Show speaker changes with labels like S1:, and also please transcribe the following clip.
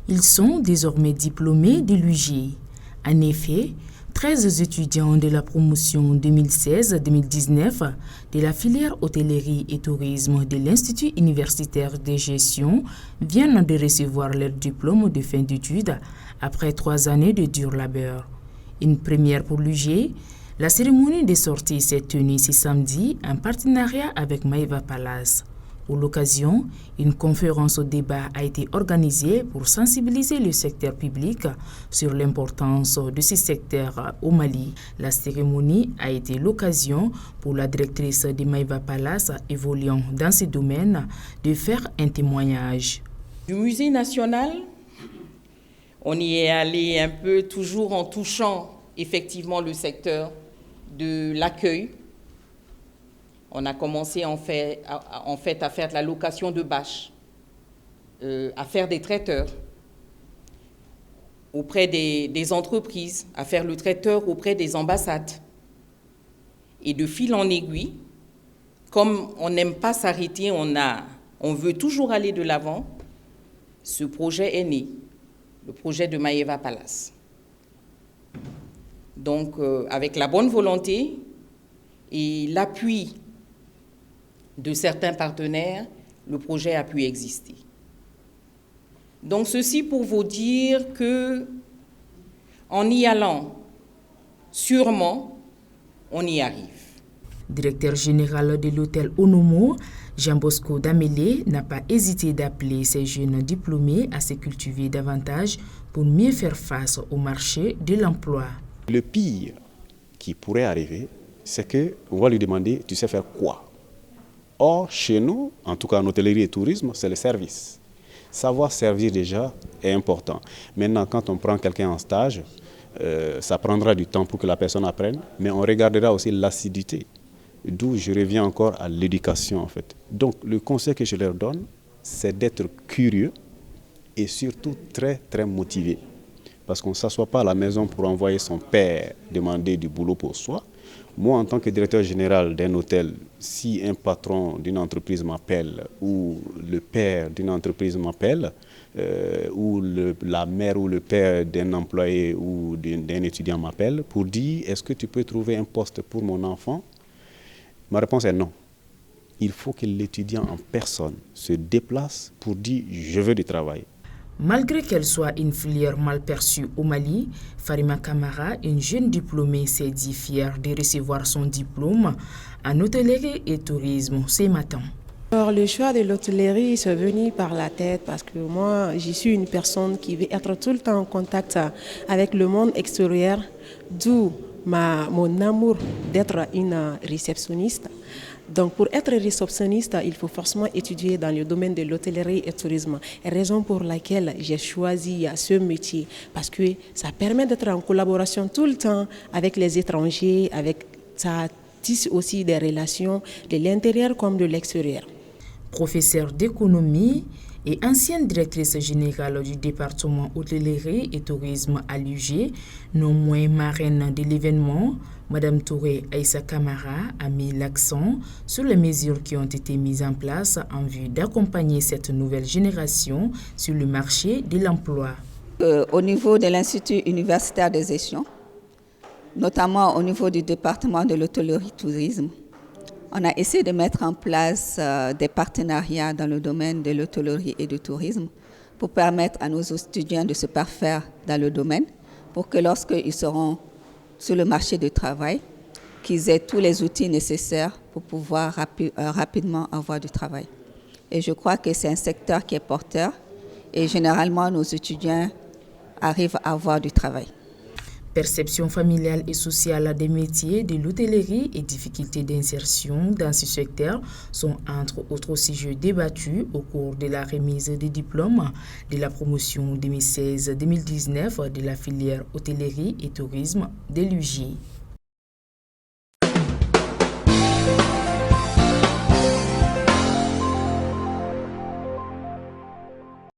S1: Ils sont désormais diplômés de l'UG. En effet, 13 étudiants de la promotion 2016-2019 de la filière hôtellerie et tourisme de l'Institut universitaire de gestion viennent de recevoir leur diplôme de fin d'études après 3 années de dur labeur. Une première pour l'UG, la cérémonie de sortie s'est tenue ce samedi en partenariat avec Maeva Palace. Pour l'occasion, une conférence au débat a été organisée pour sensibiliser le secteur public sur l'importance de ce secteur au Mali. La cérémonie a été l'occasion pour la directrice de Maeva Palace évoluant dans ce domaine de faire un témoignage.
S2: Du musée national, on y est allé un peu toujours en touchant effectivement le secteur de l'accueil. On a commencé en fait à faire de la location de bâches, à faire des traiteurs auprès des entreprises, à faire le traiteur auprès des ambassades. Et de fil en aiguille, comme on n'aime pas s'arrêter, on veut toujours aller de l'avant, ce projet est né, le projet de Maeva Palace. Donc, avec la bonne volonté et l'appui de certains partenaires, le projet a pu exister. Donc ceci pour vous dire que en y allant sûrement, on y arrive.
S1: Directeur général de l'hôtel Onomo, Jean-Bosco Damélé n'a pas hésité d'appeler ces jeunes diplômés à se cultiver davantage pour mieux faire face au marché de l'emploi.
S3: Le pire qui pourrait arriver, c'est qu'on va lui demander « tu sais faire quoi ?» Or, chez nous, en tout cas en hôtellerie et tourisme, c'est le service. Savoir servir déjà est important. Maintenant, quand on prend quelqu'un en stage, ça prendra du temps pour que la personne apprenne, mais on regardera aussi l'assiduité. D'où je reviens encore à l'éducation en fait. Donc le conseil que je leur donne, c'est d'être curieux et surtout très très motivé. Parce qu'on ne s'assoit pas à la maison pour envoyer son père demander du boulot pour soi. Moi, en tant que directeur général d'un hôtel, si un patron d'une entreprise m'appelle ou le père d'une entreprise m'appelle ou la mère ou le père d'un employé ou d'un étudiant m'appelle pour dire « est-ce que tu peux trouver un poste pour mon enfant ?» Ma réponse est non. Il faut que l'étudiant en personne se déplace pour dire « je veux du travail ».
S1: Malgré qu'elle soit une filière mal perçue au Mali, Farima Kamara, une jeune diplômée, s'est dit fière de recevoir son diplôme en hôtellerie et tourisme ce matin.
S4: Alors, le choix de l'hôtellerie c'est venu par la tête parce que moi, je suis une personne qui veut être tout le temps en contact avec le monde extérieur, d'où mon amour d'être une réceptionniste. Donc pour être réceptionniste, il faut forcément étudier dans le domaine de l'hôtellerie et tourisme. Raison pour laquelle j'ai choisi ce métier, parce que ça permet d'être en collaboration tout le temps avec les étrangers, ça tisse aussi des relations de l'intérieur comme de l'extérieur.
S1: Professeure d'économie et ancienne directrice générale du département hôtellerie et tourisme à l'UG, non moins marraine de l'événement, Madame Touré Aïssa Kamara a mis l'accent sur les mesures qui ont été mises en place en vue d'accompagner cette nouvelle génération sur le marché de l'emploi.
S5: Au niveau de l'Institut universitaire de gestion, notamment au niveau du département de l'hôtellerie et tourisme, on a essayé de mettre en place des partenariats dans le domaine de l'hôtellerie et du tourisme pour permettre à nos étudiants de se parfaire dans le domaine, pour que lorsqu'ils seront sur le marché du travail, qu'ils aient tous les outils nécessaires pour pouvoir rapidement avoir du travail. Et je crois que c'est un secteur qui est porteur et généralement nos étudiants arrivent à avoir du travail.
S1: Perception familiale et sociale des métiers de l'hôtellerie et difficultés d'insertion dans ce secteur sont entre autres sujets débattus au cours de la remise des diplômes de la promotion 2016-2019 de la filière hôtellerie et tourisme de l'UG.